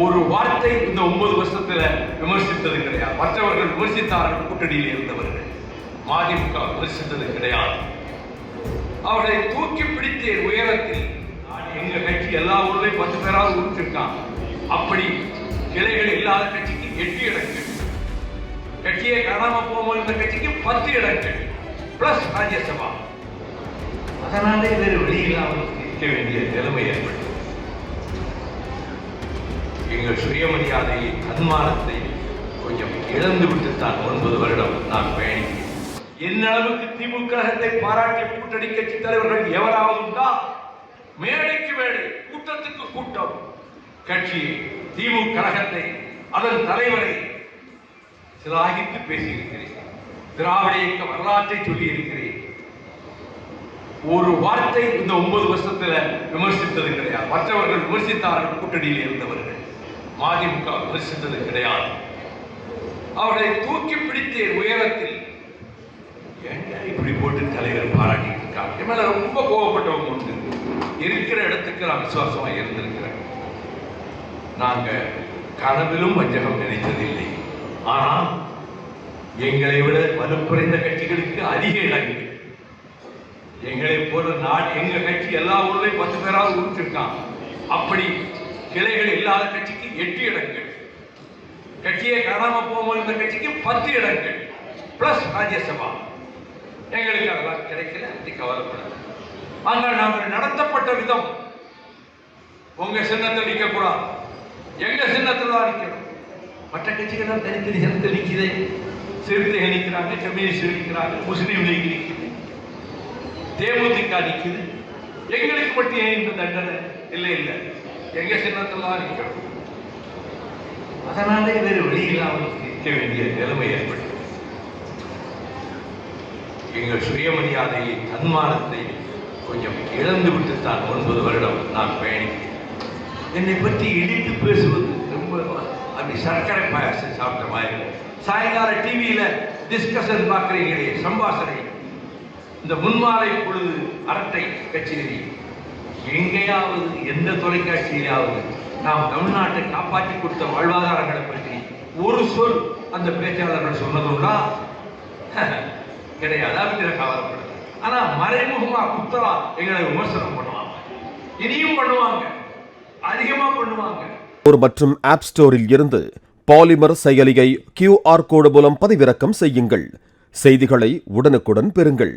ஒரு வார்த்தை இந்த 9 வருஷத்துல விமர்சித்தது கிடையாது. மற்றவர்கள் விமர்சித்தார்கள், கூட்டணியில் இருந்தவர்கள். மதிமுக விமர்சித்தது கிடையாது. அவர்களை தூக்கி பிடித்த உயரத்தில் எங்க கட்சி எல்லா ஊர்லயும் 10 பேராவது உறுப்பிருக்காங்க. அப்படி கிளைகள் இல்லாத கட்சிக்கு 8 இடங்கள், கட்சியை காணாம போகும்போது இந்த கட்சிக்கு 10 இடங்கள் பிளஸ் ராஜ்யசபா. அதனால வேறு வெளியில்லாமல் இருக்க வேண்டிய நிலைமை ஏற்படும். எங்கள் சுயமரியாதையை, தன்மானத்தை கொஞ்சம் இழந்து விட்டுத்தான் 9 வருடம் நான் பயணிக்கிறேன். என்ன அளவுக்கு திமுக பாராட்டிய கூட்டணி கட்சி தலைவர்கள் எவராவது உண்டா? மேடைக்கு மேடை, கூட்டத்துக்கு கூட்டம் கட்சியை, திமுக கழகத்தை, அதன் தலைவரை சிலாகித்து பேசியிருக்கிறேன். திராவிட இயக்க வரலாற்றை சொல்லி இருக்கிறேன். ஒரு வார்த்தை இந்த 9 வருஷத்துல விமர்சித்தது கிடையாது. மற்றவர்கள் விமர்சித்தார்கள், கூட்டணியில் இருந்தவர்கள். மதிமுக விமர்சித்தது கிடையாது. அவர்களை தூக்கி பிடித்த உயரத்தில் இப்படி போட்டு தலைவர் பாராட்டிட்டு இருக்காங்க. மேல ரொம்ப கோவப்பட்டவங்க உண்டு. இருக்கிற இடத்துக்கு நான் விசுவாசமா இருந்திருக்கிறேன். நாங்க கனவிலும் வஞ்சகம் நினைத்ததில்லை. ஆனால் எங்களை விட வலுப்புறைந்த கட்சிகளுக்கு அதிக இடங்கள், எங்களை போல எங்க கட்சி எல்லா ஊர்லயும் 10 பேராவது உறுப்பிருக்காங்க. அப்படி கிளைகள் இல்லாத கட்சிக்கு 8 இடங்கள், கட்சியை காணாம போகும்போது இந்த கட்சிக்கு 10 இடங்கள் பிளஸ் ராஜ்யசபா. எங்களுக்கு அதெல்லாம் கிடைக்கல, அப்படி கவலைப்படாது. ஆனால் நாங்கள் நடத்தப்பட்ட விதம், உங்க சின்னத்தில் நிற்க கூடாது, எங்க சின்னத்தில் தான் நிற்கணும். மற்ற கட்சிகள் தான் தனித்தனி சின்னத்தில் நிற்குது. சிறுத்தைகள் நிற்கிறாங்க, கம்யூனிஸ்ட் நிற்கிறாங்க, முஸ்லீம் லீக் நிற்குது, தேமுதிக நிற்குது. எங்களுக்கு மட்டும் ஏன் இந்த தண்டனை? இல்லை இல்லை, எங்க சின்னத்தில் தான் நிற்கணும். அதனாலே வேறு வெளியில்லாமல் நிற்க வேண்டிய நிலைமை ஏற்படும். எங்கள் சுயமரியாதையை, தன்மானத்தை கொஞ்சம் இழந்து விட்டுத்தான் 9 வருடம் நான் பயணிக்கிறேன். என்னை பற்றி இடித்து பேசுவது ரொம்ப அப்படி சர்க்கரை பாயாசம் சாப்பிட்ட மாதிரி. சாயங்கால டிவியில டிஸ்கஷன் பார்க்குறீங்களே, சம்பாஷணை, இந்த முன்மாலை பொழுது அரட்டை கச்சேரி, எங்கேயாவது எந்த தொலைக்காட்சியிலாவது நாம் தமிழ்நாட்டை காப்பாற்றி கொடுத்த வாழ்வாதாரங்களை பற்றி ஒரு சொல் அந்த பேச்சாளர்கள் சொன்னதுண்டா? கிடையாது. அப்படின்னு கவலைப்படுது. ஆனா மறைமுகமா குத்தலா எங்களை விமர்சனம் பண்ணுவாங்க, இனியும் பண்ணுவாங்க, அதிகமா பண்ணுவாங்க. மற்றும் ஆப் ஸ்டோரில் இருந்து பாலிமர் செயலியை QR கோடு மூலம் பதிவிறக்கம் செய்யுங்கள். செய்திகளை உடனுக்குடன் பெறுங்கள்.